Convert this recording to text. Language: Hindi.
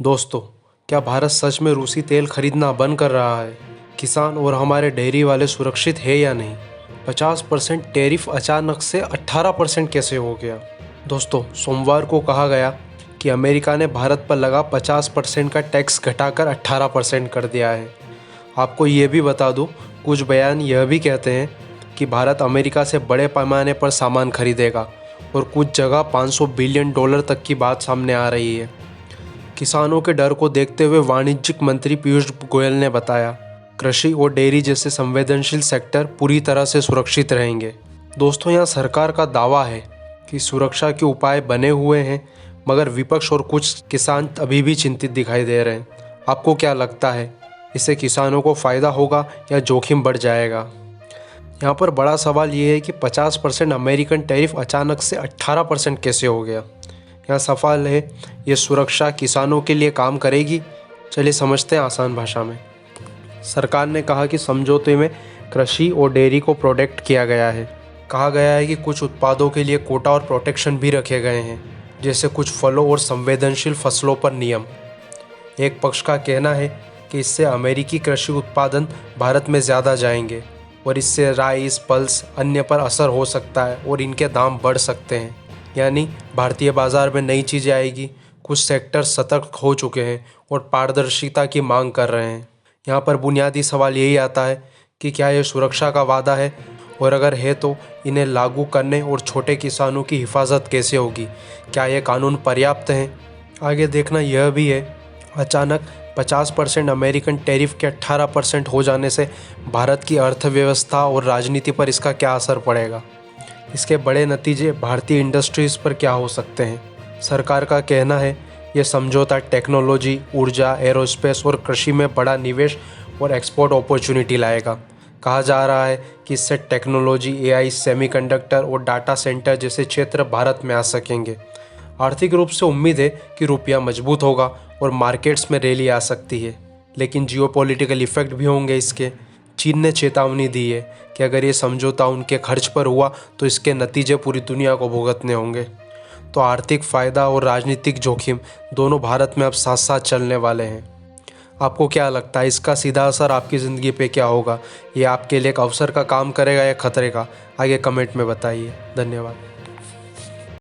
दोस्तों, क्या भारत सच में रूसी तेल खरीदना बंद कर रहा है? किसान और हमारे डेयरी वाले सुरक्षित है या नहीं? 50% टैरिफ अचानक से 18% कैसे हो गया? दोस्तों, सोमवार को कहा गया कि अमेरिका ने भारत पर लगा 50% का टैक्स घटाकर 18% कर दिया है। आपको ये भी बता दूं, कुछ बयान यह भी कहते हैं कि भारत अमेरिका से बड़े पैमाने पर सामान खरीदेगा और कुछ जगह $500 बिलियन तक की बात सामने आ रही है। किसानों के डर को देखते हुए वाणिज्यिक मंत्री पीयूष गोयल ने बताया, कृषि और डेयरी जैसे संवेदनशील सेक्टर पूरी तरह से सुरक्षित रहेंगे। दोस्तों, यहाँ सरकार का दावा है कि सुरक्षा के उपाय बने हुए हैं, मगर विपक्ष और कुछ किसान अभी भी चिंतित दिखाई दे रहे हैं। आपको क्या लगता है, इससे किसानों को फ़ायदा होगा या जोखिम बढ़ जाएगा? यहाँ पर बड़ा सवाल ये है कि 50% अमेरिकन टैरिफ अचानक से 18% कैसे हो गया? यहाँ सवाल है, ये सुरक्षा किसानों के लिए काम करेगी? चलिए समझते हैं आसान भाषा में। सरकार ने कहा कि समझौते में कृषि और डेयरी को प्रोटेक्ट किया गया है। कहा गया है कि कुछ उत्पादों के लिए कोटा और प्रोटेक्शन भी रखे गए हैं, जैसे कुछ फलों और संवेदनशील फसलों पर नियम। एक पक्ष का कहना है कि इससे अमेरिकी कृषि उत्पादन भारत में ज़्यादा जाएंगे और इससे राइस, पल्स, अन्य पर असर हो सकता है और इनके दाम बढ़ सकते हैं। यानी भारतीय बाज़ार में नई चीज़ें आएगी। कुछ सेक्टर सतर्क हो चुके हैं और पारदर्शिता की मांग कर रहे हैं। यहाँ पर बुनियादी सवाल यही आता है कि क्या ये सुरक्षा का वादा है, और अगर है तो इन्हें लागू करने और छोटे किसानों की हिफाजत कैसे होगी? क्या ये कानून पर्याप्त हैं? आगे देखना यह भी है, अचानक 50% अमेरिकन टैरिफ के 18% हो जाने से भारत की अर्थव्यवस्था और राजनीति पर इसका क्या असर पड़ेगा? इसके बड़े नतीजे भारतीय इंडस्ट्रीज़ पर क्या हो सकते हैं? सरकार का कहना है यह समझौता टेक्नोलॉजी, ऊर्जा, एरोस्पेस और कृषि में बड़ा निवेश और एक्सपोर्ट अपॉर्चुनिटी लाएगा। कहा जा रहा है कि इससे टेक्नोलॉजी, एआई, सेमीकंडक्टर और डाटा सेंटर जैसे क्षेत्र भारत में आ सकेंगे। आर्थिक रूप से उम्मीद है कि रुपया मजबूत होगा और मार्केट्स में रैली आ सकती है, लेकिन जियोपॉलिटिकल इफेक्ट भी होंगे इसके। चीन ने चेतावनी दी है कि अगर ये समझौता उनके खर्च पर हुआ तो इसके नतीजे पूरी दुनिया को भुगतने होंगे। तो आर्थिक फ़ायदा और राजनीतिक जोखिम दोनों भारत में अब साथ साथ चलने वाले हैं। आपको क्या लगता है, इसका सीधा असर आपकी ज़िंदगी पे क्या होगा? ये आपके लिए एक अवसर का काम करेगा या खतरे का? आगे कमेंट में बताइए। धन्यवाद।